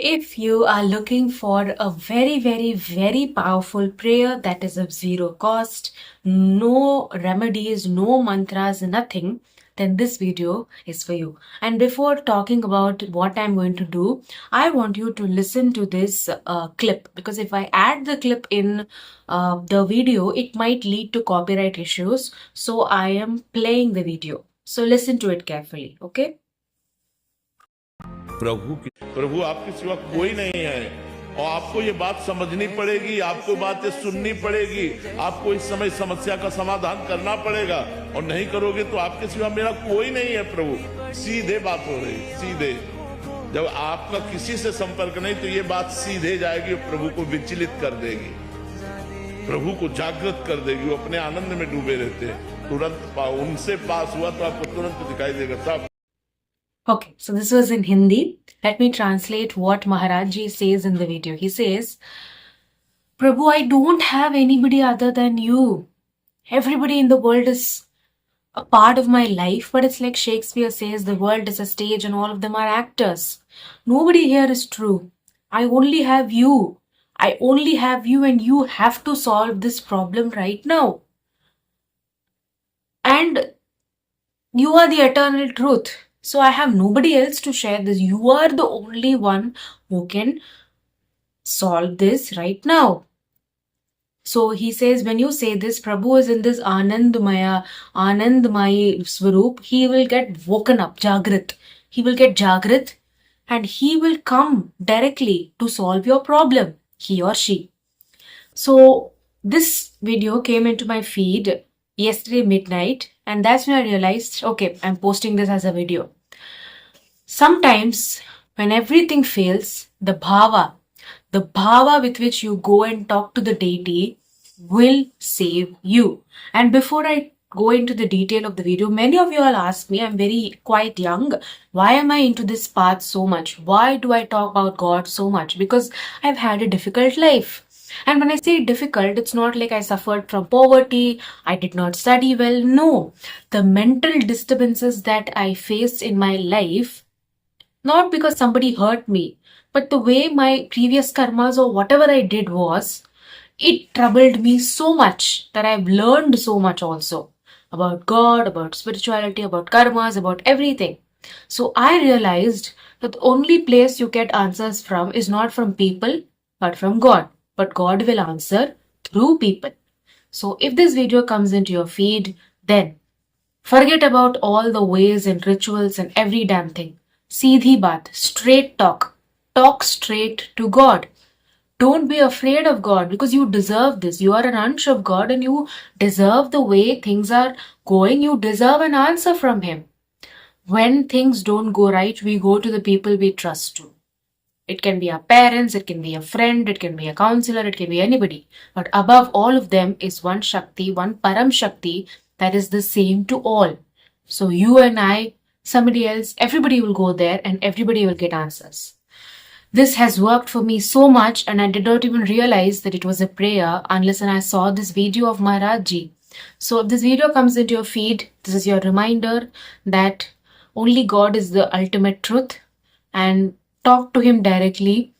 If you are looking for a very powerful prayer that is of zero cost, no remedies, no mantras, nothing, then this video is for you. And before talking about what I'm going to do, I want you to listen to this clip, because if I add the clip in the video, it might lead to copyright issues. So I am playing the video. So listen to it carefully, okay? प्रभु आपके सिवा कोई नहीं है और आपको ये बात समझनी पड़ेगी, आपको बातें सुननी पड़ेगी, आपको इस समय समस्या का समाधान करना पड़ेगा और नहीं करोगे तो आपके सिवा मेरा कोई नहीं है। प्रभु सीधे बात हो रही, सीधे। जब आपका किसी से संपर्क नहीं तो ये बात सीधे जाएगी और प्रभु को विचलित कर देगी, प्रभु को जागृत कर देगी। वो अपने आनंद में डूबे रहते हैं, तुरंत उनसे पास हुआ तो आपको तुरंत दिखाई देगा सब। Okay, so this was in Hindi. Let me translate what Maharaj Ji says in the video. He says, Prabhu, I don't have anybody other than you. Everybody in the world is a part of my life, but it's like Shakespeare says, the world is a stage and all of them are actors. Nobody here is true. I only have you. I only have you, and you have to solve this problem right now. And you are the eternal truth. So I have nobody else to share this. You are the only one who can solve this right now. So he says, when you say this, Prabhu is in this Anandmaya Swaroop, he will get woken up, Jagrit. He will get Jagrit and he will come directly to solve your problem, he or she. So this video came into my feed yesterday midnight, and that's when I realized, okay, I'm posting this as a video. Sometimes when everything fails, the bhava with which you go and talk to the deity will save you. And before I go into the detail of the video, many of you all ask me, I'm quite young, why am I into this path so much? Why do I talk about God so much? Because I've had a difficult life. And when I say difficult, it's not like I suffered from poverty, I did not study well. No, the mental disturbances that I faced in my life, not because somebody hurt me, but the way my previous karmas or whatever I did was, it troubled me so much that I've learned so much also about God, about spirituality, about karmas, about everything. So I realized that the only place you get answers from is not from people, but from God. But God will answer through people. So if this video comes into your feed, then forget about all the ways and rituals and every damn thing. Seedhi baat, straight talk. Talk straight to God. Don't be afraid of God, because you deserve this. You are an ansh of God and you deserve the way things are going. You deserve an answer from Him. When things don't go right, we go to the people we trust to. It can be our parents, it can be a friend, it can be a counselor, it can be anybody. But above all of them is one Shakti, one Param Shakti that is the same to all. So you and I, somebody else, everybody will go there and everybody will get answers. This has worked for me so much, and I did not even realize that it was a prayer unless I saw this video of Maharaj Ji. So if this video comes into your feed, this is your reminder that only God is the ultimate truth, and talk to Him directly,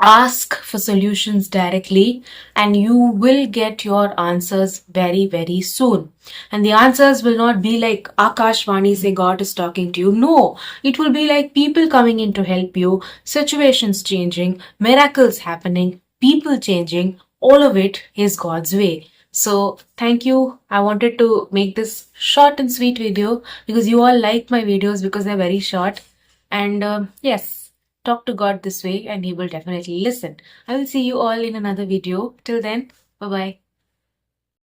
ask for solutions directly, and you will get your answers very soon. And the answers will not be like Akashvani say God is talking to you. No, it will be like people coming in to help you, situations changing, miracles happening, people changing. All of it is God's way. So thank you. I wanted to make this short and sweet video because you all like my videos because they're very short. And yes, talk to God this way and He will definitely listen. I will see you all in another video. Till then, bye-bye.